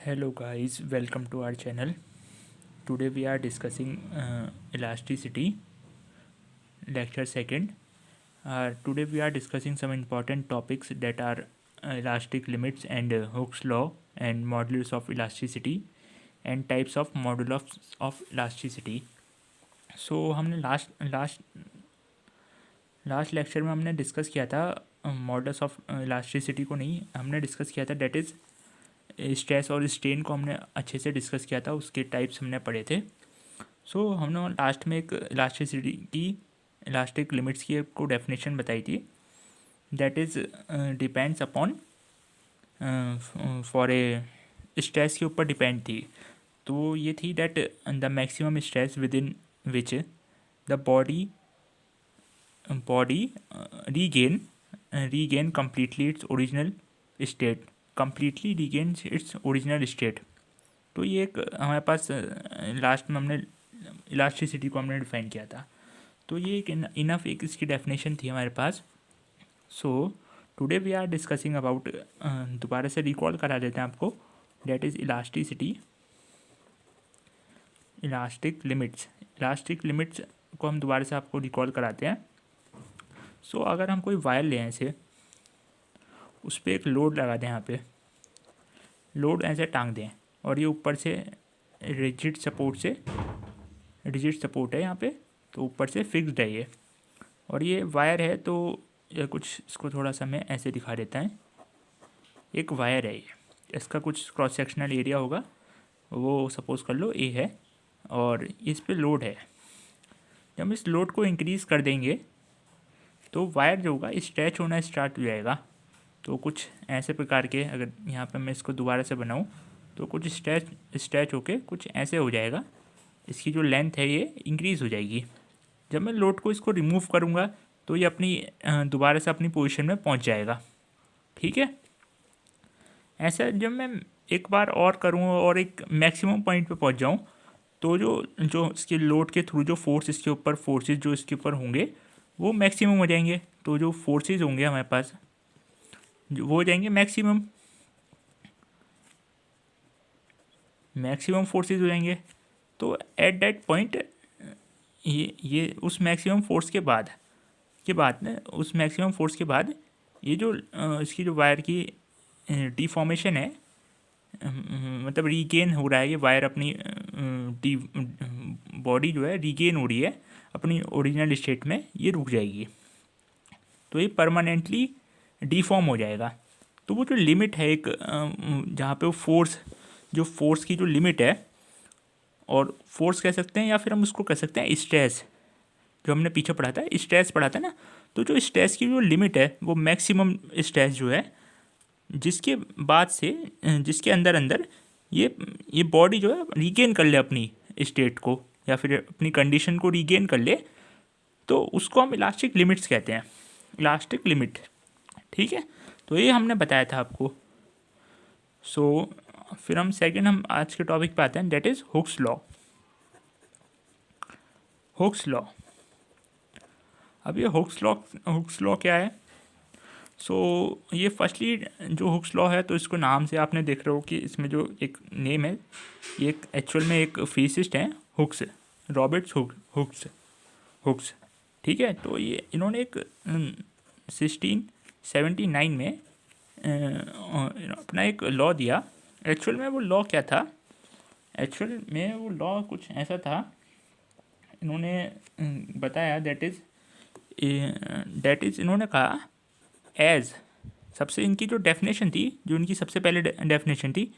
Hello guys, welcome to our channel. Today we are discussing elasticity, lecture second. Today we are discussing some important topics that are elastic limits and Hooke's law and modulus of elasticity and types of modulus of elasticity. So हमने last lecture में हमने discuss किया था models of elasticity को नहीं, हमने discuss किया था डेट इज़ स्ट्रेस और स्ट्रेन को हमने अच्छे से डिस्कस किया था, उसके टाइप्स हमने पढ़े थे। सो हमने लास्ट में एक इलास्टिसिटी की इलास्टिक लिमिट्स की को डेफिनेशन बताई थी, that is depends upon for a stress के ऊपर डिपेंड थी। तो ये थी that the maximum stress within which the body regain completely its original state, completely regains its original state. तो ये एक हमारे पास लास्ट में हमने इलास्टिसिटी को हमने डिफाइन किया था। तो ये एक इनफ एक इसकी डेफिनेशन थी हमारे पास। So today we are discussing about, दोबारा से रिकॉल करा देते हैं आपको, that is elasticity, elastic limits को हम दोबारा से आपको रिकॉल कराते हैं। सो अगर हम कोई वायर लें ऐसे, उस पर एक लोड लगा दें, यहाँ पे लोड ऐसे टांग दें और ये ऊपर से रिजिड सपोर्ट है यहाँ पे, तो ऊपर से फिक्स्ड है ये, और ये वायर है। तो ये कुछ इसको थोड़ा सा मैं ऐसे दिखा देता है, एक वायर है ये, इसका कुछ क्रॉस सेक्शनल एरिया होगा, वो सपोज कर लो ए है, और इस पे लोड है। जब हम इस लोड को इंक्रीज़ कर देंगे तो वायर जो होगा स्ट्रेच होना स्टार्ट हो जाएगा। तो कुछ ऐसे प्रकार के, अगर यहाँ पे मैं इसको दोबारा से बनाऊँ तो कुछ स्ट्रेच होके कुछ ऐसे हो जाएगा, इसकी जो लेंथ है ये इंक्रीज़ हो जाएगी। जब मैं लोड को इसको रिमूव करूँगा तो ये अपनी दोबारा से अपनी पोजीशन में पहुँच जाएगा। ठीक है, ऐसा जब मैं एक बार और करूँ और एक मैक्सिमम पॉइंट पे पहुँच जाऊँ, तो जो इसके लोड के थ्रू जो फोर्सेस जो इसके ऊपर होंगे वो मैक्सिमम हो जाएंगे। तो जो फोर्सेस होंगे हमारे पास वो हो जाएंगे मैक्सिमम फोर्सेस हो जाएंगे। तो एट दैट पॉइंट ये उस मैक्सिमम फोर्स के बाद ये जो इसकी जो वायर की डिफॉर्मेशन है, मतलब रीगेन हो रहा है, ये वायर अपनी बॉडी जो है रीगेन हो रही है अपनी ओरिजिनल स्टेट में, ये रुक जाएगी। तो ये परमानेंटली डिफॉर्म हो जाएगा। तो वो जो लिमिट है एक, जहाँ पे वो फोर्स की जो लिमिट है, और फोर्स कह सकते हैं या फिर हम उसको कह सकते हैं स्ट्रेस, जो हमने पीछे पढ़ा था, स्ट्रेस पढ़ा था ना। तो जो स्ट्रेस की जो लिमिट है वो मैक्सिमम स्ट्रेस जो है, जिसके बाद से जिसके अंदर ये बॉडी जो है रीगेन कर ले अपनी स्टेट को, या फिर अपनी कंडीशन को रीगेन कर ले, तो उसको हम इलास्टिक लिमिट्स कहते हैं, इलास्टिक लिमिट। ठीक है, तो ये हमने बताया था आपको। सो फिर हम आज के टॉपिक पे आते हैं, दैट इज़ हुक्स लॉ। अब ये हुक्स लॉ क्या है? सो ये फर्स्टली जो हुक्स लॉ है, तो इसको नाम से आपने देख रहे हो कि इसमें जो एक नेम है, ये एक एक्चुअल में एक फिजिसिस्ट हैं, हुक्स, रॉबर्ट हुक्स। ठीक है, तो ये इन्होंने एक 1679 में अपना एक लॉ दिया। एक्चुअल में वो लॉ क्या था? एक्चुअल में वो लॉ कुछ ऐसा था, इन्होंने बताया, दैट इज़ इन्होंने कहा एज, सबसे इनकी जो डेफिनेशन थी, जो इनकी सबसे पहले डेफिनेशन थी,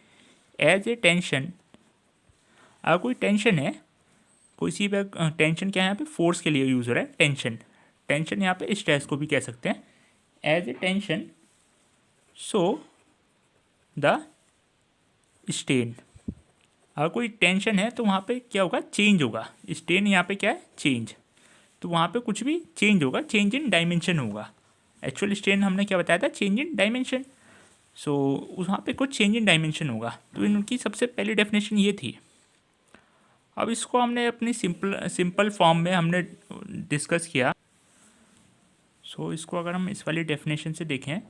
एज ए टेंशन। अगर कोई टेंशन है, कोई सी टेंशन क्या है यहाँ पे, फोर्स के लिए यूज़ हो रहा है टेंशन यहाँ पे स्ट्रेस को भी कह सकते हैं, as a tension, so the strain. अगर कोई टेंशन है तो वहाँ पे क्या होगा, चेंज होगा। स्ट्रेन यहाँ पे क्या है, चेंज। तो वहाँ पे कुछ भी चेंज होगा, चेंज इन डायमेंशन होगा। एक्चुअल स्ट्रेन हमने क्या बताया था, चेंज इन डायमेंशन। सो वहाँ पे कुछ चेंज इन डायमेंशन होगा। तो इनकी सबसे पहली डेफिनेशन ये थी। अब इसको हमने अपनी सिंपल फॉर्म में हमने डिस्कस किया। सो इसको अगर हम इस वाली डेफिनेशन से देखें,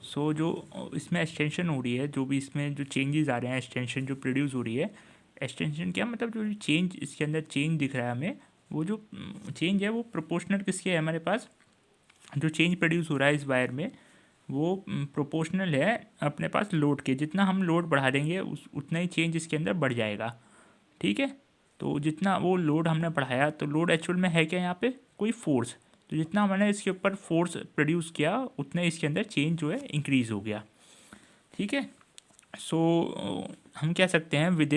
सो जो इसमें एक्सटेंशन हो रही है, जो भी इसमें जो चेंजेस आ रहे हैं, एक्सटेंशन जो प्रोड्यूस हो रही है, एक्सटेंशन क्या मतलब जो चेंज इसके अंदर चेंज दिख रहा है हमें, वो जो चेंज है वो प्रोपोर्शनल किसके है हमारे पास, जो चेंज प्रोड्यूस हो रहा है इस वायर में वो प्रोपोर्शनल है अपने पास लोड के। जितना हम लोड बढ़ा देंगे उतना ही चेंज इसके अंदर बढ़ जाएगा, ठीक है। तो जितना वो लोड हमने बढ़ाया, तो लोड एक्चुअल में है क्या यहाँ पे, कोई फोर्स, तो जितना मैंने इसके ऊपर फोर्स प्रोड्यूस किया उतने इसके अंदर चेंज जो है इंक्रीज़ हो गया, ठीक है। सो हम कह सकते हैं विद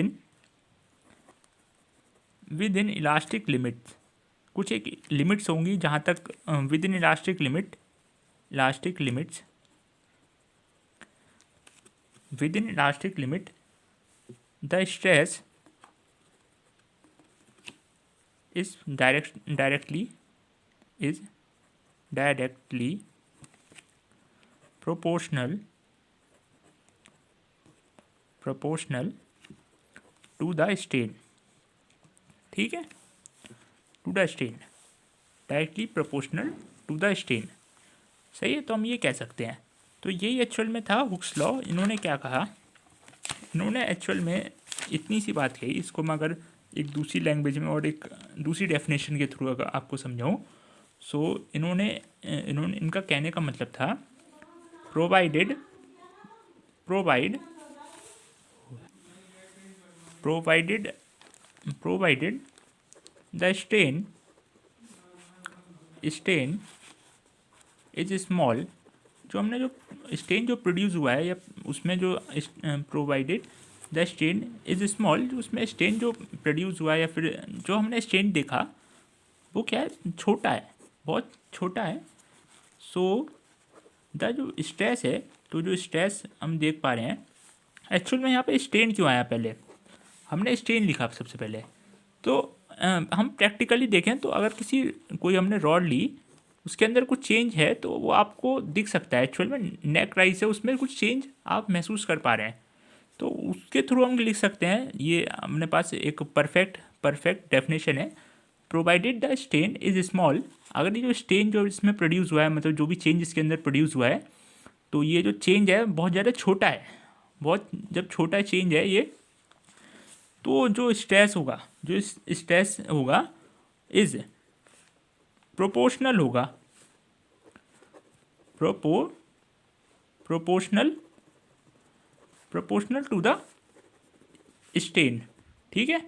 इन इलास्टिक लिमिट्स, कुछ एक लिमिट्स होंगी जहाँ तक within elastic limits within elastic limit the stress is directly proportional to the strain, ठीक है, to the strain, directly proportional to the strain, सही है। तो हम ये कह सकते हैं, तो यही एक्चुअल में था हुक्स लॉ। इन्होंने क्या कहा, इन्होंने एक्चुअल में इतनी सी बात कही, इसको मैं अगर एक दूसरी लैंग्वेज में और एक दूसरी डेफिनेशन के थ्रू अगर आपको समझाऊँ, सो इन्होंने इनका कहने का मतलब था provided the strain is small, जो हमने जो स्ट्रेन जो प्रोड्यूस हुआ है या उसमें जो provided the strain is small, जो उसमें स्ट्रेन जो प्रोड्यूस हुआ है या फिर जो हमने स्ट्रेन देखा वो क्या है, छोटा है, बहुत छोटा है। सो द जो स्ट्रेस है, तो जो स्ट्रेस हम देख पा रहे हैं, एक्चुअल में यहाँ पे स्ट्रेन क्यों आया, पहले हमने स्ट्रेन लिखा सबसे पहले। तो हम प्रैक्टिकली देखें तो अगर कोई हमने रॉड ली, उसके अंदर कुछ चेंज है तो वो आपको दिख सकता है, एक्चुअल में नेक राइस है उसमें कुछ चेंज आप महसूस कर पा रहे हैं, तो उसके थ्रू हम लिख सकते हैं। ये अपने पास एक परफेक्ट डेफिनेशन है, provided the strain is small. अगर ये जो स्ट्रेन जो इसमें प्रोड्यूस हुआ है, मतलब जो भी चेंज इसके अंदर प्रोड्यूस हुआ है, तो ये जो चेंज है बहुत ज़्यादा छोटा है, बहुत जब छोटा चेंज है ये, तो जो स्ट्रेस होगा इज प्रोपोर्शनल होगा, प्रोपोर्शनल टू द स्ट्रेन, ठीक है।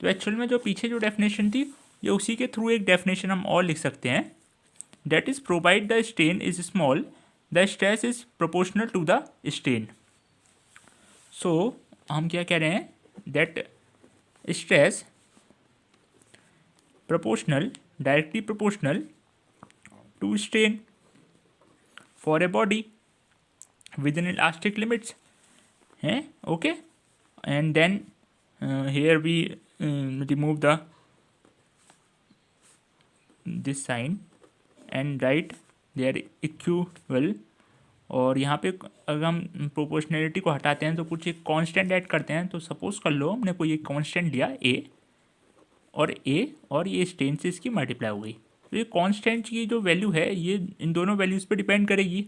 तो एक्चुअल में जो पीछे जो डेफिनेशन थी, ये उसी के थ्रू एक डेफिनेशन हम और लिख सकते हैं, that is provide the strain is small the stress is proportional to the strain. So हम क्या कह रहे हैं, that stress directly proportional to strain for a body within elastic limits हैं, okay. And then here we remove this sign and write their equal, और यहाँ पे अगर हम प्रोपोर्शनैलिटी को हटाते हैं तो कुछ एक कांस्टेंट ऐड करते हैं। तो सपोज कर लो हमने कोई एक कांस्टेंट लिया a, और ये स्ट्रेन से इसकी मल्टीप्लाई हो गई, तो ये कांस्टेंट की जो वैल्यू है ये इन दोनों वैल्यूज़ पे डिपेंड करेगी,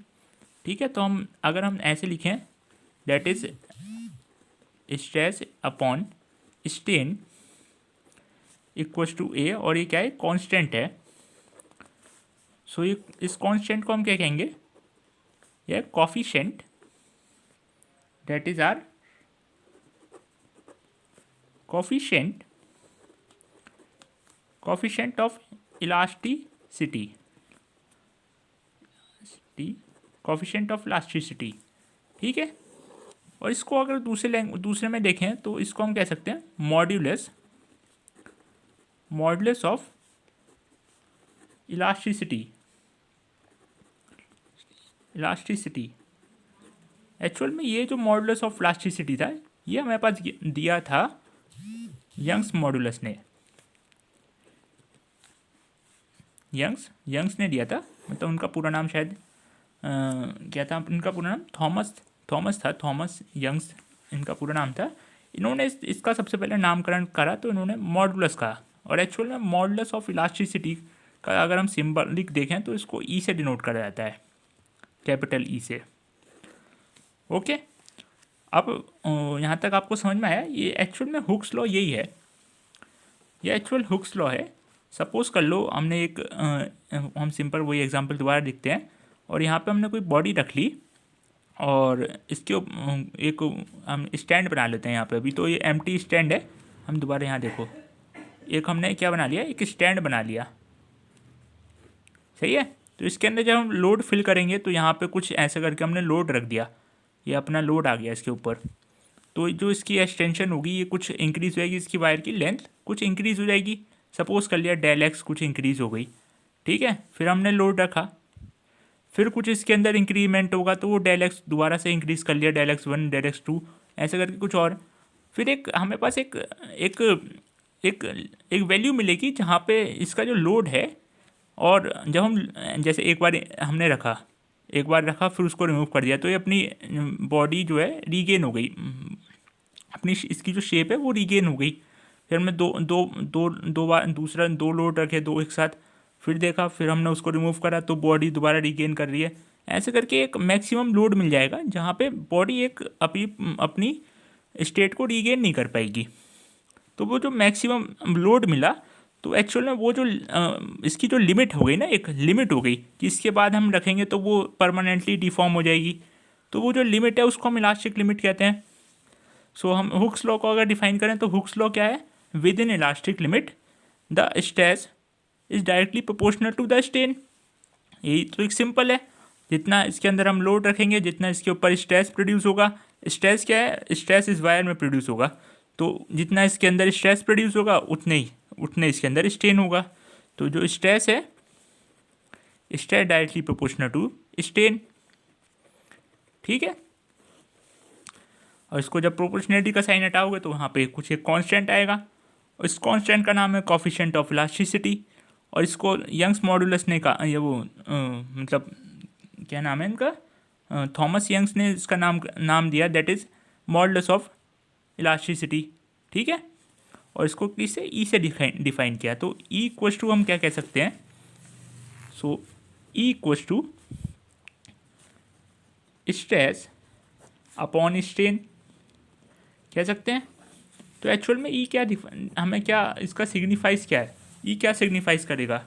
ठीक है। तो अगर हम ऐसे लिखें, that is stress upon strain equals to A, और ये क्या है, कांस्टेंट है। सो ये इस कांस्टेंट को हम क्या कहेंगे, ये coefficient, that is our coefficient of elasticity, ठीक है। और इसको अगर दूसरे में देखें तो इसको हम कह सकते हैं मॉड्यूलस ऑफ इलास्टिसिटी। एक्चुअल में ये जो मॉड्यूलस ऑफ इलास्टिसिटी था, ये हमारे पास दिया था यंग्स मॉड्यूलस ने, यंग्स ने दिया था, मतलब उनका पूरा नाम शायद क्या था, उनका पूरा नाम थॉमस यंग्स इनका पूरा नाम था। इन्होंने इसका सबसे पहले नामकरण करा, तो इन्होंने मॉडुलस कहा। और एक्चुअल में मॉडुलस ऑफ इलास्टिसिटी का अगर हम सिंबलिक देखें तो इसको ई से डिनोट करा जाता है, कैपिटल ई से। ओके। अब यहाँ तक आपको समझ में आया, ये एक्चुअल में हुक्स लॉ यही है, ये एक्चुअल हुक्स लॉ है। सपोज कर लो हमने एक हम सिंपल वही एग्जांपल दोबारा देखते हैं, और यहाँ पे हमने कोई बॉडी रख ली और इसके एक हम स्टैंड बना लेते हैं यहाँ पे। अभी तो ये एम्प्टी स्टैंड है, हम दोबारा यहाँ देखो, एक हमने क्या बना लिया, एक स्टैंड बना लिया, सही है। तो इसके अंदर जब हम लोड फिल करेंगे तो यहाँ पे कुछ ऐसे करके हमने लोड रख दिया, ये अपना लोड आ गया इसके ऊपर। तो जो इसकी एक्सटेंशन होगी ये कुछ इंक्रीज़ हो जाएगी, इसकी वायर की लेंथ कुछ इंक्रीज़ हो जाएगी। सपोज़ कर लिया डेल एक्स कुछ इंक्रीज़ हो गई, ठीक है। फिर हमने लोड रखा, फिर कुछ इसके अंदर इंक्रीमेंट होगा तो वो डेल एक्स दोबारा से इंक्रीज़ कर लिया, del X one, del X two, ऐसे करके कुछ और। फिर एक हमें पास एक एक एक एक वैल्यू मिलेगी जहाँ पे इसका जो लोड है, और जब हम जैसे एक बार हमने रखा, एक बार रखा फिर उसको रिमूव कर दिया, तो ये अपनी बॉडी जो है रीगेन हो गई, अपनी इसकी जो शेप है वो रीगेन हो गई। फिर हमने दो दो दो दो बार दूसरा दो लोड रखे, दो एक साथ, फिर देखा, फिर हमने उसको रिमूव करा तो बॉडी दोबारा रीगेन कर रही है। ऐसे करके एक मैक्सिमम लोड मिल जाएगा जहाँ पे बॉडी एक अपनी स्टेट को रीगेन नहीं कर पाएगी। तो वो जो मैक्सिमम लोड मिला, तो एक्चुअल में वो जो इसकी जो लिमिट हो गई ना, एक लिमिट हो गई कि इसके बाद हम रखेंगे तो वो परमानेंटली डिफॉर्म हो जाएगी। तो वो जो लिमिट है उसको हम इलास्टिक लिमिट कहते हैं। सो हम हुक्स लॉ को अगर डिफाइन करें तो हुक्स लॉ क्या है, within elastic limit the stress is directly proportional to the strain. यही तो एक सिंपल है, जितना इसके अंदर हम लोड रखेंगे जितना इसके ऊपर स्ट्रेस प्रोड्यूस होगा। स्ट्रेस क्या है, स्ट्रेस इस वायर में प्रोड्यूस होगा, तो जितना इसके अंदर स्ट्रेस प्रोड्यूस होगा उतने इसके अंदर स्ट्रेन होगा। तो जो स्ट्रेस है, stress directly proportional to strain, ठीक है। और इसको जब प्रोपोर्शनलिटी का साइन हटाओगे तो वहाँ पे कुछ एक कांस्टेंट आएगा, और इस कांस्टेंट का नाम है कोफिशिएंट ऑफ इलास्टिसिटी। और इसको यंग्स मॉडुलस ने कहा, ये वो मतलब क्या नाम है इनका, थॉमस यंग्स ने इसका नाम दिया, that is modulus of elasticity, ठीक है। और इसको किससे, ई से डिफाइन किया। तो ई इक्वल्स टू हम क्या कह सकते हैं, so E equals to stress upon strain कह सकते हैं। तो एक्चुअल में ई क्या हमें क्या इसका सिग्निफाइज क्या है, ई क्या सिग्निफाइज करेगा,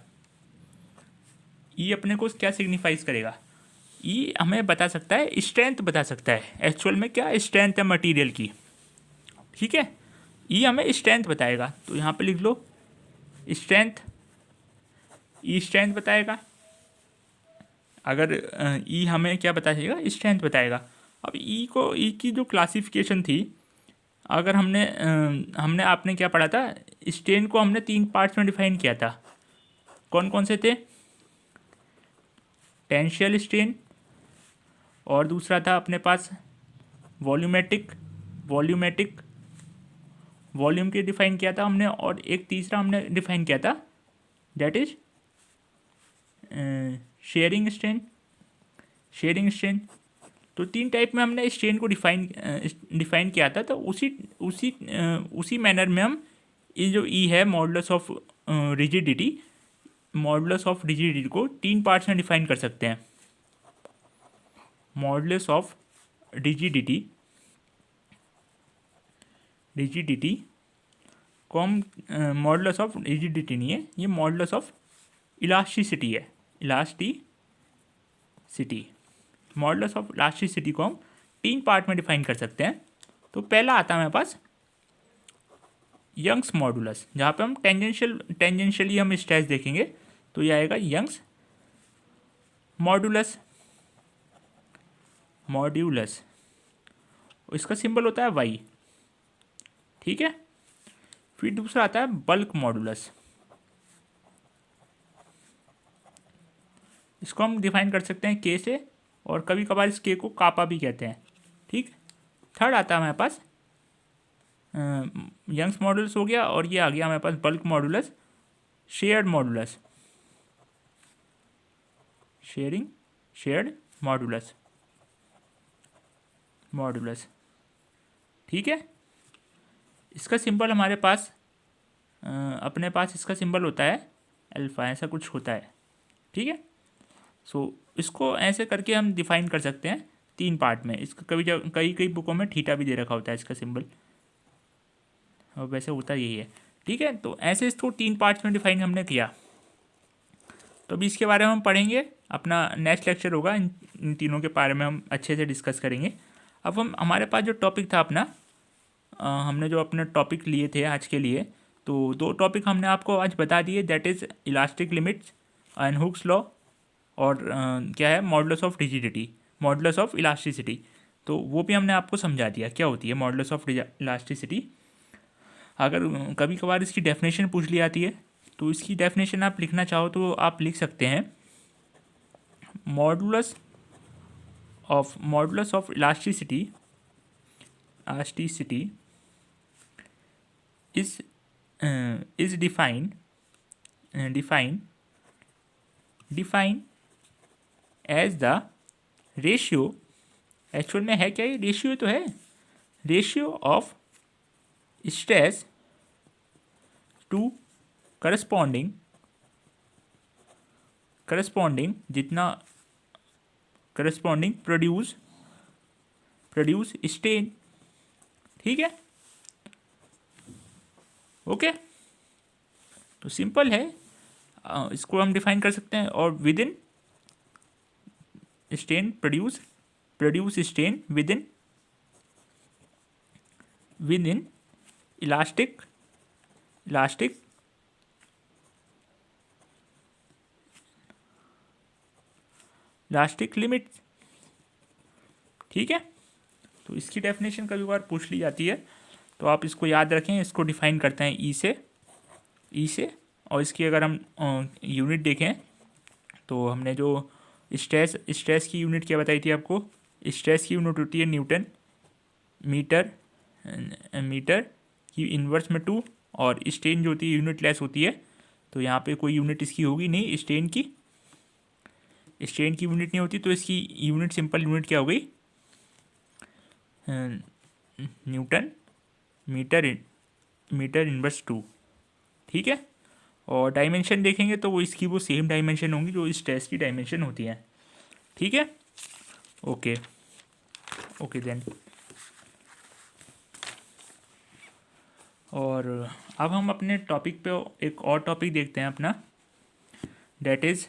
ई अपने को क्या सिग्निफाइज करेगा, ई हमें बता सकता है, स्ट्रेंथ बता सकता है एक्चुअल में क्या स्ट्रेंथ है मटेरियल की, ठीक है। ई हमें स्ट्रेंथ बताएगा, तो यहाँ पे लिख लो स्ट्रेंथ, ई स्ट्रेंथ बताएगा। अगर ई हमें क्या बताएगा, स्ट्रेंथ बताएगा। अब ई की जो क्लासिफिकेशन थी, अगर हमने आपने क्या पढ़ा था, स्ट्रेन को हमने 3 पार्ट्स में डिफाइन किया था। कौन कौन से थे, टेंशियल स्ट्रेन, और दूसरा था अपने पास वॉल्यूमेटिक वॉल्यूम के डिफाइन किया था हमने, और एक तीसरा हमने डिफाइन किया था दैट इज शेयरिंग स्ट्रेन। तो 3 टाइप में हमने स्ट्रेन को डिफाइन किया था। तो उसी मैनर में हम ये जो ई है मॉडुलस ऑफ रिजिडिटी को 3 पार्ट्स में डिफाइन कर सकते हैं। मॉडुलस ऑफ रिजिडिटी को हम मॉडुलस ऑफ रिजिडिटी नहीं है, ये मॉडुलस ऑफ इलास्टिसिटी है, मॉडुलस ऑफ इलास्टिसिटी को हम 3 पार्ट में डिफाइन कर सकते हैं। तो पहला आता है हमारे पास यंग्स मॉडुलस, जहाँ पे हम टेंजेंशियली हम स्ट्रेस देखेंगे, तो ये आएगा यंग्स मॉडुलस, इसका सिंबल होता है वाई, ठीक है। फिर दूसरा आता है बल्क मॉडुलस, इसको हम डिफाइन कर सकते हैं के से, और कभी कभार इस के को कापा भी कहते हैं, ठीक। थर्ड आता है हमारे पास यंग्स मॉडुलस हो गया, और ये आ गया हमारे पास बल्क मॉडुलस, शेयर्ड मॉडुलस, ठीक है। इसका सिंबल हमारे पास अपने पास इसका सिंबल होता है अल्फा, ऐसा कुछ होता है, ठीक है। सो इसको ऐसे करके हम डिफाइन कर सकते हैं 3 पार्ट में। इसका कई कई बुकों में थीटा भी दे रखा होता है इसका सिंबल, और वैसे होता यही है। ठीक है, तो ऐसे इसको 3 पार्ट्स में डिफाइन हमने किया। तो अभी इसके बारे में हम पढ़ेंगे, अपना नेक्स्ट लेक्चर होगा, इन तीनों के बारे में हम अच्छे से डिस्कस करेंगे। अब हम हमारे पास जो टॉपिक था अपना, हमने जो अपने टॉपिक लिए थे आज के लिए, तो 2 टॉपिक हमने आपको आज बता दिए, that is elastic limits and Hooke's law, और क्या है modulus of rigidity, modulus of elasticity. तो वो भी हमने आपको समझा दिया क्या होती है मॉडुलस ऑफ इलास्टिसिटी। अगर कभी कभार इसकी डेफिनेशन पूछ ली जाती है, तो इसकी डेफिनेशन आप लिखना चाहो तो आप लिख सकते हैं, modulus of elasticity is define as the ratio, actual में है क्या ये रेशियो, तो है ratio of stress to corresponding जितना करस्पॉन्डिंग प्रोड्यूस स्ट्रेन। ठीक है, ओके, तो सिंपल है, इसको हम डिफाइन कर सकते हैं। और with in strain produce strain with in elastic limit. ठीक है, तो इसकी डेफिनेशन कभी बार पूछ ली जाती है, तो आप इसको याद रखें। इसको डिफाइन करते हैं ई से, और इसकी अगर हम यूनिट देखें, तो हमने जो स्ट्रेस की यूनिट क्या बताई थी आपको, स्ट्रेस की यूनिट होती है न्यूटन मीटर की इन्वर्स में 2, और स्ट्रेन जो होती है यूनिट लेस होती है, तो यहाँ पे कोई यूनिट इसकी होगी नहीं, स्ट्रेन की यूनिट नहीं होती, तो इसकी यूनिट सिंपल यूनिट क्या हो गई, न्यूटन मीटर इन्वर्स 2। ठीक है, और डायमेंशन देखेंगे तो वो इसकी वो सेम डायमेंशन होंगी जो स्ट्रेस की डायमेंशन होती है। ठीक है, ओके देन। और अब हम अपने टॉपिक पे एक और टॉपिक देखते हैं अपना, डेट इज़,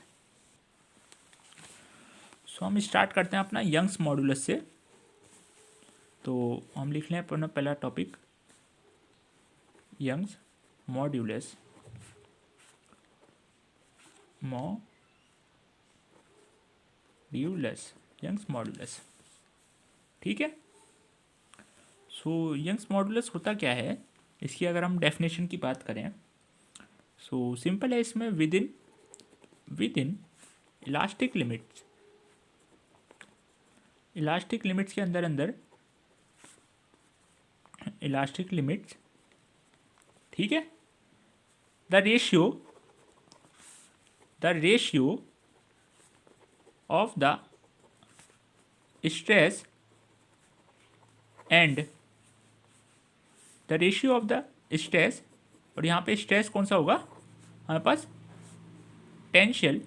सो हम स्टार्ट करते हैं अपना यंग्स मॉडुलस से। तो हम लिख लें अपना पहला topic, Young's modulus, Young's modulus. ठीक है, सो यंग्स मॉडुलस होता क्या है, इसकी अगर हम डेफिनेशन की बात करें, सो सिंपल है, इसमें विद इन इलास्टिक लिमिट्स के अंदर इलास्टिक लिमिट्स। ठीक है, the ratio of the stress and और यहाँ पे स्ट्रेस कौन सा होगा हमारे पास, टेंशियल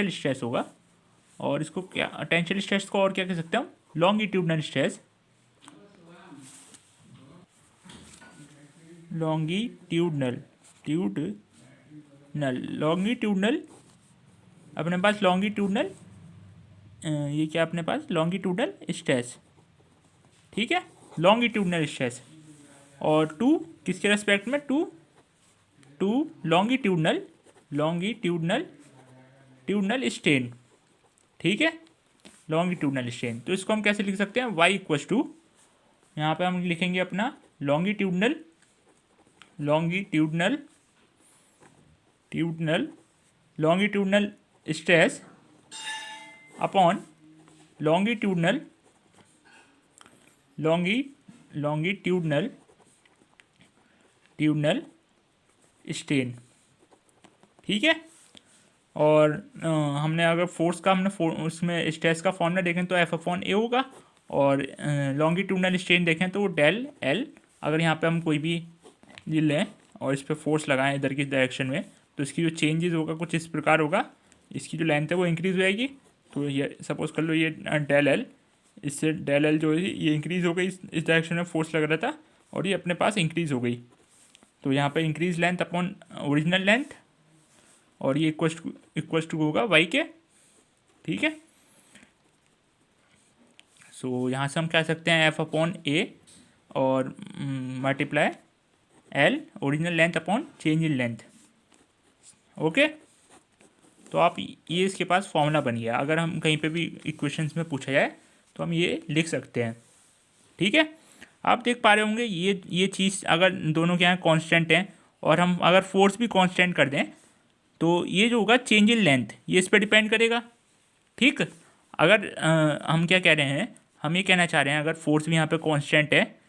स्ट्रेस होगा। और इसको क्या, टेंशियल स्ट्रेस को और क्या कह सकते हैं हम, लॉन्गिट्यूडनल स्ट्रेस, लॉन्गिट्यूडनल अपने पास लॉन्गिट्यूडनल, ये क्या अपने पास लॉन्गिट्यूडनल स्ट्रेस। ठीक है, लॉन्गिट्यूडनल स्ट्रेस, और 2 किसके रेस्पेक्ट में, टू लॉन्गिट्यूडनल स्ट्रेन। ठीक है, लॉन्गिट्यूडनल स्ट्रेन, तो इसको हम कैसे लिख सकते हैं, y इक्वल्स टू, यहाँ पे हम लिखेंगे अपना longitudinal stress upon longitudinal strain. ठीक है, और हमने अगर फोर्स का उसमें स्ट्रेस का फॉर्मूला देखें तो F/A होगा, और लॉन्गिट्यूडनल स्ट्रेन देखें तो डेल L। अगर यहाँ पे हम कोई भी ये लें और इस पर फोर्स लगाएं इधर की डायरेक्शन में, तो इसकी जो चेंजेस होगा कुछ इस प्रकार होगा, इसकी जो लेंथ है वो इंक्रीज़ हो जाएगी। तो ये सपोज कर लो ये डेल एल, इससे डेल एल जो है ये इंक्रीज़ हो गई, इस डायरेक्शन में फोर्स लग रहा था और ये अपने पास इंक्रीज़ हो गई। तो यहाँ पे increase length upon original length, और ये इक्वल्स टू होगा वाई के। ठीक है, सो यहाँ से हम कह सकते हैं एफ अपॉन ए और multiply L original length upon change in length. Okay, तो आप ये इसके पास फॉर्मूला बन गया। अगर हम कहीं पे भी इक्वेशंस में पूछा जाए तो हम ये लिख सकते हैं। ठीक है, आप देख पा रहे होंगे ये चीज़ अगर दोनों के यहाँ कांस्टेंट हैं और हम अगर फोर्स भी कांस्टेंट कर दें तो ये जो होगा चेंज इन लेंथ ये इस पर डिपेंड करेगा। ठीक, अगर हम क्या कह रहे हैं, हम ये कहना चाह रहे हैं अगर फोर्स भी यहाँ पे कांस्टेंट है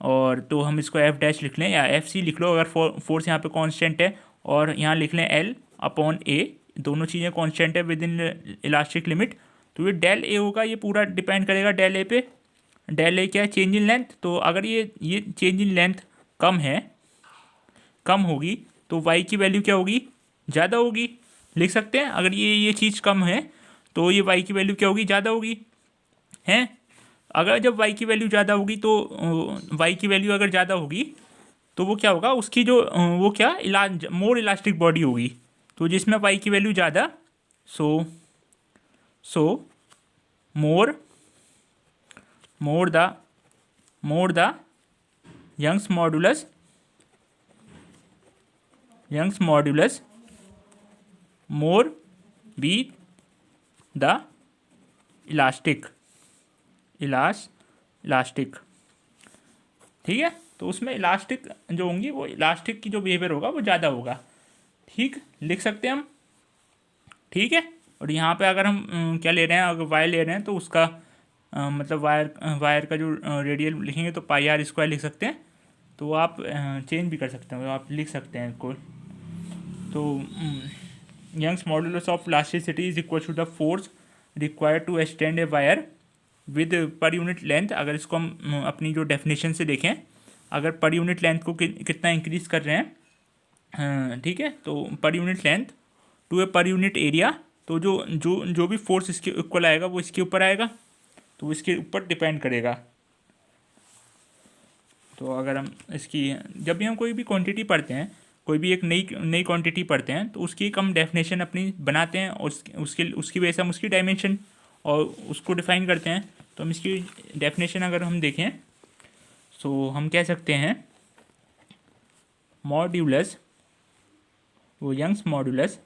और तो हम इसको एफ डैश लिख लें या एफ सी लिख लो। अगर फोर्स यहाँ पे कांस्टेंट है और यहाँ लिख लें एल अपॉन ए, दोनों चीज़ें कांस्टेंट है विद इन इलास्टिक लिमिट, तो ये डेल ए होगा, ये पूरा डिपेंड करेगा डेल ए पे। डेल ए क्या है, चेंज इन लेंथ। तो अगर ये चेंज इन लेंथ कम होगी तो वाई की वैल्यू क्या होगी, ज़्यादा होगी। लिख सकते हैं अगर ये चीज़ कम है तो ये वाई की वैल्यू क्या होगी, ज़्यादा होगी। हैं, अगर जब वाई की वैल्यू ज़्यादा होगी तो वाई की वैल्यू अगर ज़्यादा होगी तो वो क्या होगा, उसकी जो वो क्या मोर इलास्टिक बॉडी होगी। तो जिसमें वाई की वैल्यू ज़्यादा, so more the Young's modulus more be the elastic. ठीक है, तो उसमें इलास्टिक जो होंगी वो इलास्टिक की जो बिहेवियर होगा वो ज़्यादा होगा। ठीक, लिख सकते हैं हम। ठीक है, और यहाँ पे अगर हम क्या ले रहे हैं, अगर वायर ले रहे हैं तो उसका मतलब वायर का जो रेडियल लिखेंगे तो पाई आर स्क्वायर लिख सकते हैं। तो आप चेंज भी कर सकते हैं, आप लिख सकते हैं इसको। तो Young's modulus of elasticity is equal to the force required to extend a wire with per unit length. अगर इसको हम अपनी जो डेफिनेशन से देखें, अगर पर यूनिट लेंथ को कितना इंक्रीज़ कर रहे हैं, ठीक है, तो पर unit length to A per unit area, तो जो भी फोर्स इसके इक्वल आएगा वो इसके ऊपर आएगा, तो इसके ऊपर डिपेंड करेगा। तो अगर हम इसकी जब भी हम कोई भी क्वांटिटी पढ़ते हैं, कोई भी एक नई क्वांटिटी पढ़ते हैं तो उसकी एक हम डेफिनेशन अपनी बनाते हैं और उसकी वजह से हम उसकी डायमेंशन और उसको डिफाइन करते हैं। तो हम इसकी डेफिनेशन अगर हम देखें तो हम कह सकते हैं मॉड्यूलस, वो Young's modulus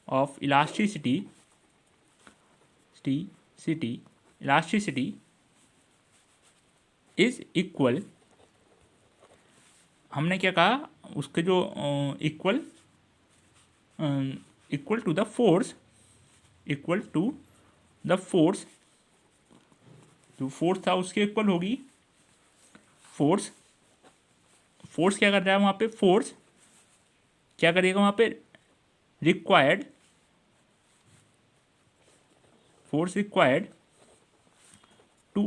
of elasticity is equal, हमने क्या कहा, उसके जो इक्वल टू द फोर्स, जो फोर्स था उसके इक्वल होगी। फोर्स क्या कर रहा है वहाँ पे, फोर्स क्या करेगा वहाँ पे, फोर्स रिक्वायर्ड टू,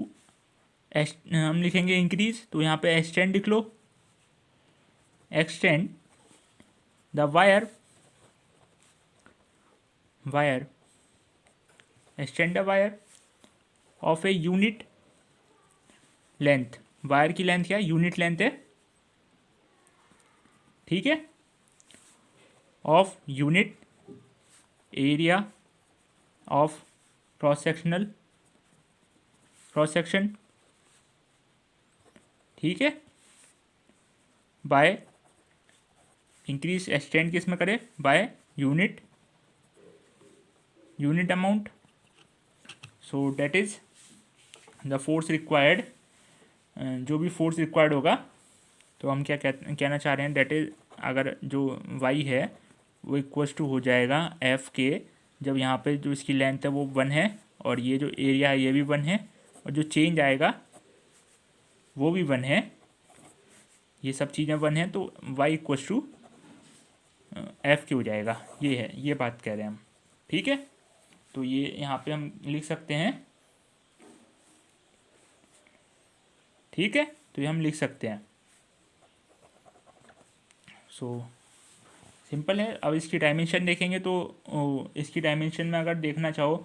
हम लिखेंगे इंक्रीज, तो यहाँ पे एक्सटेंड लिख लो, extend the wire, extend the wire of a unit length. Wire की लेंथ क्या है, यूनिट लेंथ है। ठीक है, of unit area of cross section. ठीक है, बाय इंक्रीज, एक्सटेंड किस में करें, by unit amount. So that is the force required, जो भी फोर्स रिक्वायर्ड होगा तो हम क्या कहना चाह रहे हैं, डेट इज, अगर जो वाई है वो इक्वल्स टू हो जाएगा एफ के, जब यहाँ पे जो इसकी लेंथ है वो 1 है और ये जो एरिया है ये भी 1 है और जो चेंज आएगा वो भी 1 है, ये सब चीज़ें 1 हैं, तो वाई इक्वल्स टू एफ के हो जाएगा। ये है, ये बात कह रहे हैं हम। ठीक है, तो ये यहाँ पे हम लिख सकते हैं। ठीक है, तो ये हम लिख सकते हैं। सो सिंपल है। अब इसकी डायमेंशन देखेंगे तो इसकी डायमेंशन में अगर देखना चाहो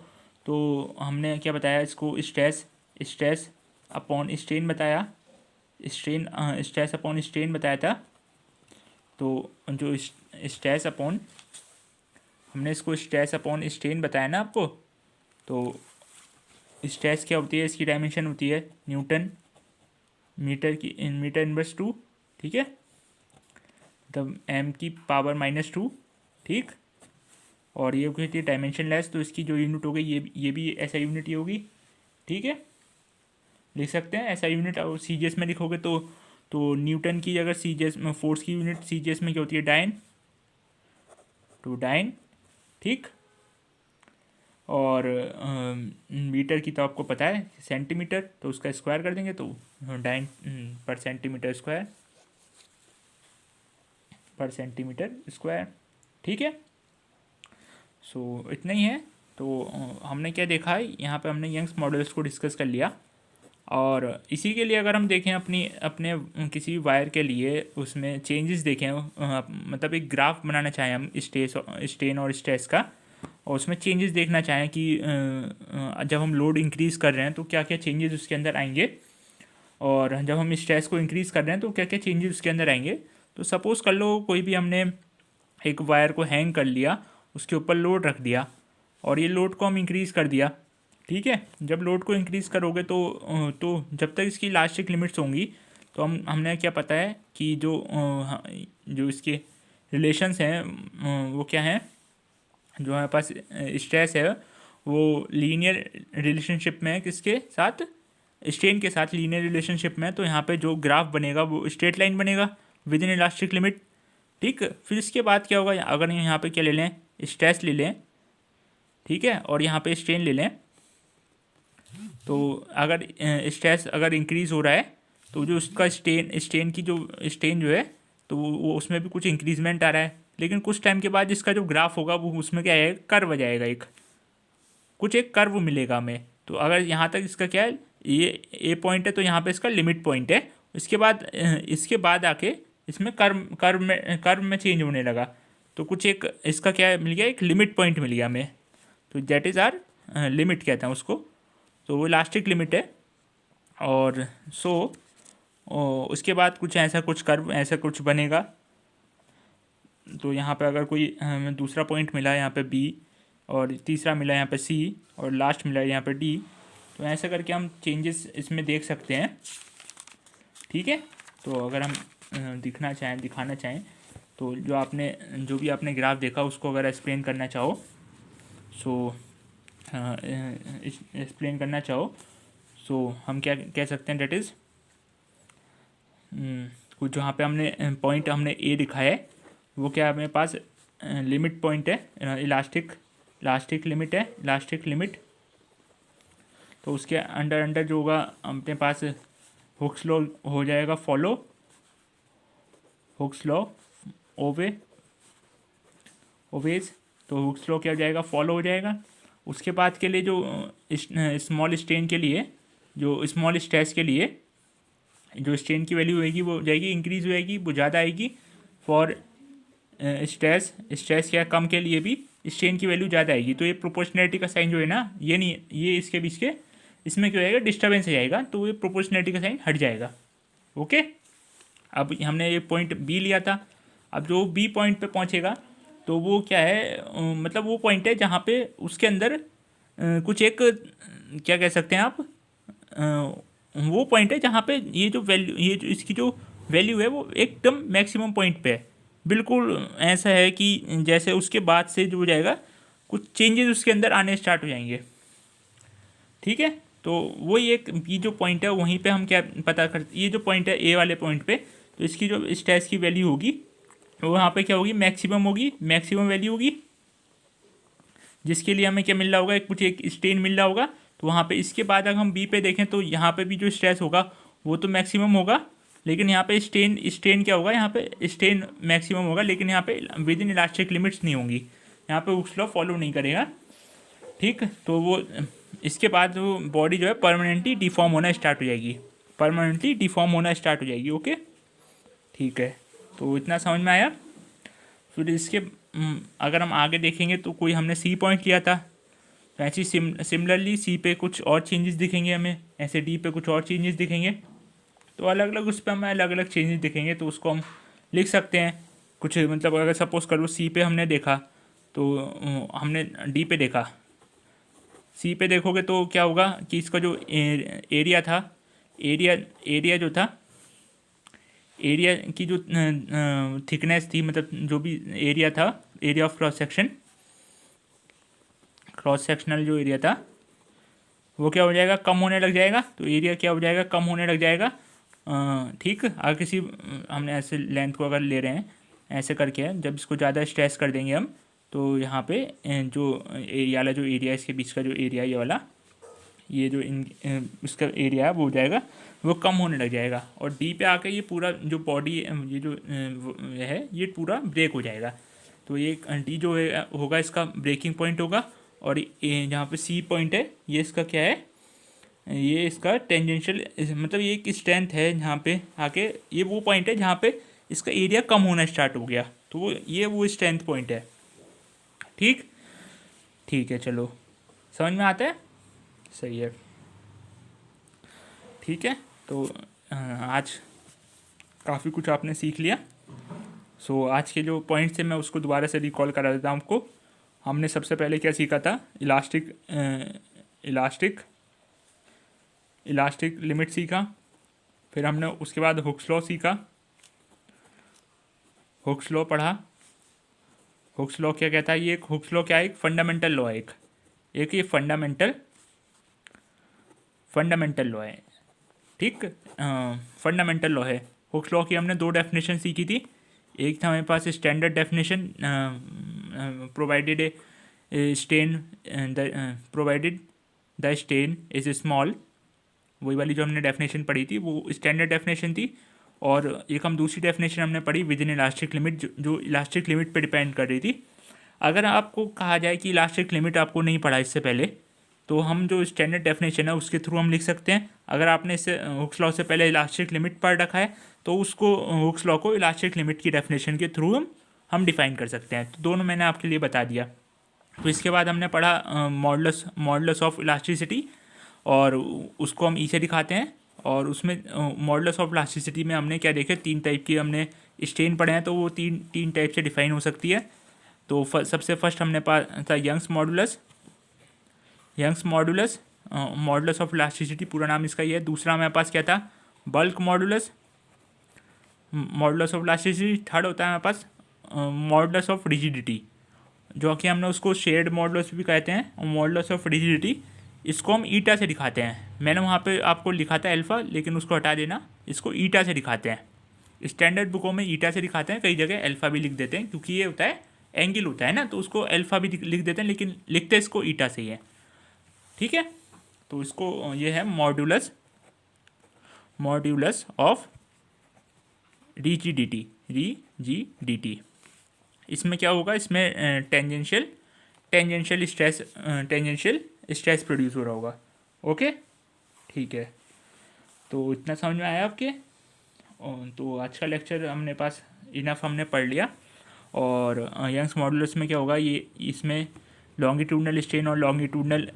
तो हमने क्या बताया इसको, स्ट्रेस स्ट्रेस अपॉन स्ट्रेन बताया, स्ट्रेन स्ट्रेस अपॉन स्ट्रेन बताया था। तो जो स्ट्रेस अपॉन, हमने इसको स्ट्रेस अपॉन स्ट्रेन बताया ना आपको। तो स्ट्रेस क्या होती है, इसकी डायमेंशन होती है न्यूटन मीटर की मीटर इनवर्स 2, ठीक है, मतलब m⁻⁻², ठीक। और ये होती है डायमेंशन लेस, तो इसकी जो यूनिट हो गई ये भी ऐसा यूनिट ही होगी, ठीक है, लिख सकते हैं ऐसा यूनिट। और सीजीएस में लिखोगे तो न्यूटन की अगर सीजीएस में फोर्स की यूनिट सीजीएस में क्या होती है, डाइन, तो डाइन, ठीक। और मीटर की तो आपको पता है सेंटीमीटर, तो उसका स्क्वायर कर देंगे तो डाइन पर सेंटीमीटर स्क्वायर, ठीक है। सो इतना ही है। तो हमने क्या देखा है यहाँ पे, हमने यंग्स मॉडल्स को डिस्कस कर लिया। और इसी के लिए अगर हम देखें अपने किसी भी वायर के लिए उसमें चेंजेस देखें, मतलब एक ग्राफ बनाना चाहें हम स्ट्रेन और स्ट्रेस का, और उसमें चेंजेस देखना चाहें कि जब हम लोड इंक्रीज़ कर रहे हैं तो क्या क्या चेंजेस उसके अंदर आएंगे, और जब हम स्ट्रेस को इंक्रीज़ कर रहे हैं तो क्या क्या चेंजेस उसके अंदर आएंगे। तो सपोज़ कर लो कोई भी हमने एक वायर को हैंग कर लिया, उसके ऊपर लोड रख दिया, और ये लोड को हम इंक्रीज़ कर दिया, ठीक है। जब लोड को इंक्रीज़ करोगे तो जब तक इसकी इलास्टिक लिमिट्स होंगी, तो हमने क्या पता है कि जो इसके रिलेशंस हैं वो क्या हैं, जो हमारे पास स्ट्रेस है वो लीनियर रिलेशनशिप में है, किसके साथ, स्ट्रेन के साथ लीनियर रिलेशनशिप में है। तो यहाँ पे जो ग्राफ बनेगा वो स्ट्रेट लाइन बनेगा विद इन इलास्टिक लिमिट, ठीक। फिर इसके बाद क्या होगा, अगर यहाँ पे क्या ले लें, स्ट्रेस ले लें, ठीक है, और यहाँ पे स्ट्रेन ले लें, तो अगर स्ट्रेस अगर इंक्रीज़ हो रहा है तो जो उसका स्ट्रेन जो है तो वो उसमें भी कुछ इंक्रीजमेंट आ रहा है। लेकिन कुछ टाइम के बाद इसका जो ग्राफ होगा वो उसमें क्या आएगा, कर्व आ जाएगा, एक कर्व मिलेगा हमें। तो अगर यहाँ तक इसका क्या है, ये ए पॉइंट है, तो यहाँ पे इसका लिमिट पॉइंट है। इसके बाद आके इसमें कर्व में चेंज होने लगा, तो कुछ एक इसका क्या मिल गया, एक लिमिट पॉइंट मिल गया हमें। तो दैट इज़ आर लिमिट कहते हैं उसको, तो वो इलास्टिक लिमिट है। और उसके बाद कुछ कर्व ऐसा कुछ बनेगा। तो यहाँ पे अगर कोई हमें दूसरा पॉइंट मिला यहाँ पे बी, और तीसरा मिला यहाँ पे सी, और लास्ट मिला यहाँ पे डी, तो ऐसा करके हम चेंजेस इसमें देख सकते हैं, ठीक है। तो अगर हम दिखाना चाहें तो जो भी आपने ग्राफ देखा उसको अगर एक्सप्लेन करना चाहो, एक्सप्लेन करना चाहो, सो हम क्या कह सकते हैं, डेट इज़ कुछ जहाँ पे हमने पॉइंट हमने ए दिखाया है वो क्या है, मेरे पास लिमिट पॉइंट है, इलास्टिक लिमिट। तो उसके अंडर जो होगा अपने पास हुक्स लॉ हो जाएगा फॉलो, हुक्स लॉ ओवेज, तो हुक्स लॉ क्या हो जाएगा, फॉलो हो जाएगा। उसके बाद के लिए जो स्मॉल स्ट्रेन के लिए, जो स्मॉल स्ट्रेस के लिए जो स्ट्रेन की वैल्यू होगी वो जाएगी, इंक्रीज हो जाएगी, वो ज़्यादा आएगी। फॉर स्ट्रेस क्या कम के लिए भी स्ट्रेन की वैल्यू ज़्यादा आएगी। तो ये प्रोपोर्शनैलिटी का साइन जो है ना, ये नहीं, ये इसके बीच के इसमें क्या होएगा, डिस्टर्बेंस आ जाएगा, तो ये प्रोपोर्शनैलिटी का साइन हट जाएगा, ओके। अब हमने ये पॉइंट बी लिया था, अब जो बी पॉइंट पे पहुंचेगा तो वो क्या है, मतलब वो पॉइंट है जहाँ पे उसके अंदर कुछ एक क्या कह सकते हैं आप, वो पॉइंट है जहाँ पे ये जो इसकी जो वैल्यू है वो एकदम मैक्सिमम पॉइंट पे है। बिल्कुल ऐसा है कि जैसे उसके बाद से जो हो जाएगा कुछ चेंजेस उसके अंदर आने स्टार्ट हो जाएंगे, ठीक है। तो वही एक ये जो पॉइंट है वहीं पे हम क्या पता कर, ये जो पॉइंट है ए वाले पॉइंट पे, तो इसकी जो स्ट्रेस की वैल्यू होगी वो वहाँ पे क्या होगी, मैक्सिमम वैल्यू होगी, जिसके लिए हमें क्या मिल रहा होगा, एक स्ट्रेन मिल रहा होगा। तो वहाँ पे इसके बाद अगर हम बी पे देखें तो यहाँ पे भी जो स्ट्रेस होगा वो तो मैक्सिमम होगा, लेकिन यहाँ पे स्ट्रेन क्या होगा, यहाँ पे स्ट्रेन मैक्सिमम होगा, लेकिन यहाँ पे विद इन इलास्टिक लिमिट्स नहीं होंगी, यहाँ पे हुक्स लॉ फॉलो नहीं करेगा, ठीक। तो वो इसके बाद वो बॉडी जो है परमानेंटली डिफॉर्म होना स्टार्ट हो जाएगी, ओके, ठीक है। तो इतना समझ में आया। फिर इसके अगर हम आगे देखेंगे तो कोई हमने सी पॉइंट लिया था, तो ऐसे सिमिलरली सी पे कुछ और चेंजेस दिखेंगे हमें, ऐसे डी पे कुछ और चेंजेस दिखेंगे। तो अलग अलग उस पर हमें अलग अलग चेंजेस दिखेंगे, तो उसको हम लिख सकते हैं कुछ, मतलब अगर सपोज करो सी पे हमने देखा तो हमने डी पे देखा, सी पे देखोगे तो क्या होगा कि इसका जो एरिया था, एरिया जो था, एरिया की जो थिकनेस थी, मतलब जो भी एरिया था, area of cross section, cross sectional जो एरिया था वो क्या हो जाएगा, कम होने लग जाएगा। तो एरिया क्या हो जाएगा, कम होने लग जाएगा। ठीक, अगर किसी हमने ऐसे लेंथ को अगर ले रहे हैं ऐसे करके, जब इसको ज़्यादा स्ट्रेस कर देंगे हम, तो यहाँ पे जो एरिया वाला जो एरिया, इसके बीच का जो एरिया ये वाला, ये जो इसका एरिया है वो हो जाएगा, वो कम होने लग जाएगा। और डी पे आके ये पूरा जो बॉडी, ये जो है ये पूरा ब्रेक हो जाएगा। तो ये डी जो होगा इसका ब्रेकिंग पॉइंट होगा, और जहाँ पे सी पॉइंट है ये इसका क्या है, ये इसका टेंजेंशियल, मतलब ये एक स्ट्रेंथ है जहाँ पे आके, ये वो पॉइंट है जहाँ पे इसका एरिया कम होना स्टार्ट हो गया, तो वो स्ट्रेंथ पॉइंट है। ठीक, ठीक है, चलो समझ में आता है, सही है। ठीक है, तो आज काफ़ी कुछ आपने सीख लिया। सो आज के जो पॉइंट्स थे मैं उसको दोबारा से रिकॉल करा देता हूँ आपको। हमने सबसे पहले क्या सीखा था, इलास्टिक लिमिट सीखा। फिर हमने उसके बाद हुक्स लॉ सीखा, हुक्स लॉ पढ़ा। हुक्स लॉ क्या कहता है, ये एक हुक्स लॉ क्या है, एक फंडामेंटल लॉ है, एक ये फंडामेंटल लॉ है। ठीक, फंडामेंटल लॉ है। हुक्स लॉ की हमने दो डेफिनेशन सीखी थी। एक था हमारे पास standard definition, provided the strain is small, वही वाली जो हमने डेफिनेशन पढ़ी थी वो स्टैंडर्ड डेफिनेशन थी। और एक हम दूसरी डेफिनेशन हमने पढ़ी विद इन इलास्टिक लिमिट, जो इलास्टिक लिमिट पे डिपेंड कर रही थी। अगर आपको कहा जाए कि इलास्टिक लिमिट आपको नहीं पढ़ा इससे पहले, तो हम जो स्टैंडर्ड डेफिनेशन है उसके थ्रू हम लिख सकते हैं। अगर आपने इससे हुक्स लॉ से पहले इलास्टिक लिमिट पढ़ रखा है तो उसको हुक्स लॉ को इलास्टिक लिमिट की डेफिनेशन के थ्रू हम डिफाइन कर सकते हैं। तो दोनों मैंने आपके लिए बता दिया। तो इसके बाद हमने पढ़ा मॉडुलस ऑफ इलास्टिसिटी, और उसको हम ई से दिखाते हैं। और उसमें मॉडुलस ऑफ इलास्टिसिटी में हमने क्या देखे, तीन टाइप की हमने स्ट्रेन पढ़े हैं, तो वो तीन टाइप से डिफाइन हो सकती है। तो सबसे फर्स्ट हमने पास था यंग्स मॉडुलस ऑफ इलास्टिसिटी, पूरा नाम इसका ये है। दूसरा हमारे पास क्या था, bulk modulus of elasticity. Third होता है हमारे पास मॉडुलस ऑफ रिजिडिटी, जो कि हमने उसको शेयर्ड मॉडुलस भी कहते हैं। और मॉडुलस ऑफ रिजिडिटी इसको हम ईटा से दिखाते हैं। मैंने वहाँ पे आपको लिखा था अल्फ़ा, लेकिन उसको हटा देना, इसको ईटा से दिखाते हैं। स्टैंडर्ड बुकों में ईटा से दिखाते हैं, कई जगह अल्फ़ा भी लिख देते हैं, क्योंकि ये होता है एंगल होता है ना, तो उसको अल्फ़ा भी लिख देते हैं, लेकिन लिखते इसको ईटा से ही है। ठीक है, तो इसको ये है मॉड्यूलस ऑफ रिजिडिटी। इसमें क्या होगा, इसमें टेंजेंशियल स्ट्रेस प्रोड्यूस हो रहा होगा। ओके, ठीक है, तो इतना समझ में आया आपके। तो आज का लेक्चर हमने पास इनफ हमने पढ़ लिया। और यंग्स मॉडुलस में क्या होगा, ये इसमें लॉन्गिट्यूडनल स्ट्रेन और लॉन्गिट्यूडनल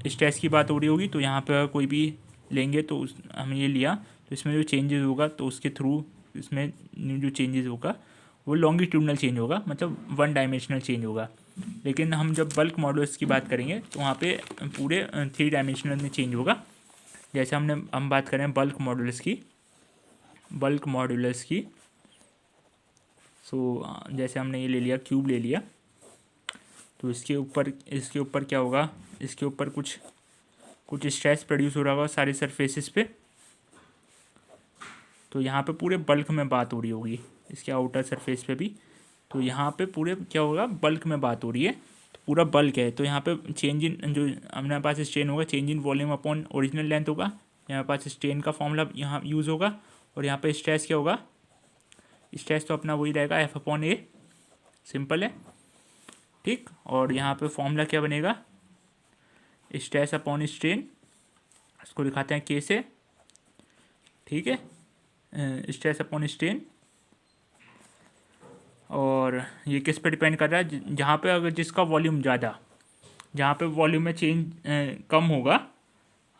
स्ट्रेस की बात हो रही होगी। तो यहाँ पर कोई भी लेंगे तो हमने ये लिया, तो इसमें जो चेंजेस होगा तो उसके थ्रू इसमें जो चेंजेस होगा वो लॉन्गिट्यूडनल चेंज होगा, मतलब वन डायमेंशनल चेंज होगा। लेकिन हम जब बल्क मॉडुलस की बात करेंगे तो वहाँ पे पूरे 3 डायमेंशनल में चेंज होगा। जैसे हम बात करें बल्क मॉडुलस की, सो जैसे हमने ये ले लिया, क्यूब ले लिया, तो इसके ऊपर क्या होगा, इसके ऊपर कुछ स्ट्रेस प्रोड्यूस हो रहा होगा सारे सरफेसेस पे। तो यहाँ पे पूरे बल्क में बात हो रही होगी, इसके आउटर सरफेस पे भी। तो यहाँ पे पूरे क्या होगा, बल्क में बात हो रही है, तो पूरा बल्क है। तो यहाँ पे चेंज इन जो हमारे पास स्ट्रेन होगा, change in volume upon original length होगा। यहाँ पास स्ट्रेन का फॉर्मूला यहाँ यूज़ होगा। और यहाँ पे स्ट्रेस क्या होगा, स्ट्रेस तो अपना वही रहेगा, एफ अपॉन ए, सिंपल है। ठीक, और यहाँ पे फॉर्मूला क्या बनेगा, स्ट्रेस अपॉन स्ट्रेन, इसको दिखाते हैं के से। ठीक है, स्ट्रेस अपॉन स्ट्रेन और ये किस पे डिपेंड कर रहा है, जहाँ पे अगर जिसका वॉल्यूम ज़्यादा, जहाँ पे वॉल्यूम में चेंज कम होगा,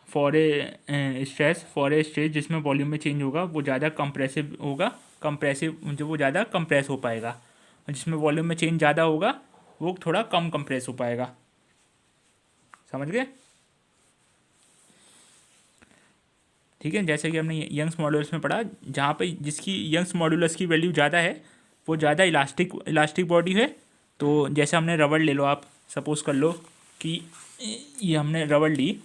फॉर ए स्ट्रेस जिसमें वॉल्यूम में चेंज होगा वो ज़्यादा कंप्रेसिव होगा, कंप्रेसिव जो वो ज़्यादा कंप्रेस हो पाएगा, और जिसमें वॉल्यूम में चेंज ज़्यादा होगा वो थोड़ा कम कंप्रेस हो पाएगा। समझ गए? ठीक है, जैसे कि हमने यंग्स मॉड्यूलस में पढ़ा, जहाँ पे जिसकी यंग्स मॉड्यूलस की वैल्यू ज़्यादा है वो ज़्यादा इलास्टिक बॉडी है। तो जैसे हमने रबड़ ले लो, आप सपोज कर लो कि ये हमने रबड़ ली,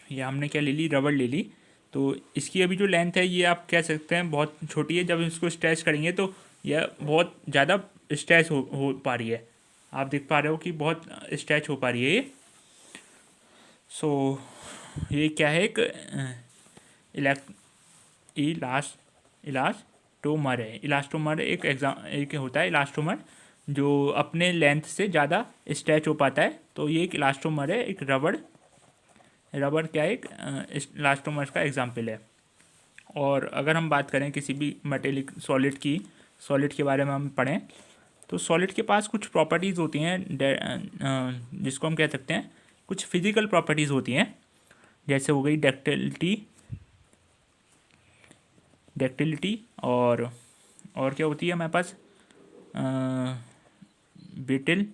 ये हमने क्या ले ली, रबड़ ले ली। तो इसकी अभी जो लेंथ है ये आप कह सकते हैं बहुत छोटी है, जब इसको स्ट्रेच करेंगे तो यह बहुत ज़्यादा स्ट्रेच हो पा रही है। आप देख पा रहे हो कि बहुत स्ट्रेच हो पा रही है ये। सो ये क्या है, एक इलास्टोमर है। इलास्टोमर एक होता है इलास्टोमर जो अपने लेंथ से ज़्यादा स्ट्रेच हो पाता है। तो ये एक इलास्टोमर है, एक रबड़ क्या है, एक इलास्टोमर का एग्जाम्पल है। और अगर हम बात करें किसी भी मेटेलिक सॉलिड के बारे में हम पढ़ें, तो सॉलिड के पास कुछ प्रॉपर्टीज़ होती हैं जिसको हम कह सकते हैं कुछ फिजिकल प्रॉपर्टीज़ होती हैं। जैसे हो गई डक्टिलिटी और क्या होती है हमारे पास, ब्रिटल,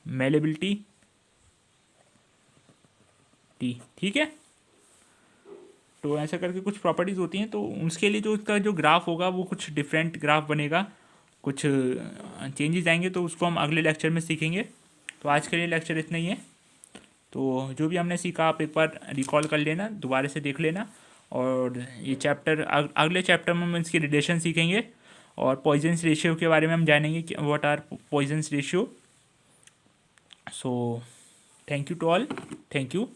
मेलेबिलिटी, ठीक है। तो ऐसा करके कुछ प्रॉपर्टीज़ होती हैं, तो उसके लिए जो उसका जो ग्राफ होगा वो कुछ डिफरेंट ग्राफ बनेगा, कुछ चेंजेस आएंगे, तो उसको हम अगले लेक्चर में सीखेंगे। तो आज के लिए लेक्चर इतना ही है। तो जो भी हमने सीखा आप एक बार रिकॉल कर लेना, दोबारा से देख लेना। और ये चैप्टर अगले चैप्टर में हम इसकी रिलेशन सीखेंगे और पॉइजन्स रेशियो के बारे में हम जानेंगे कि what are Poisson's ratio. So thank you to all, thank you.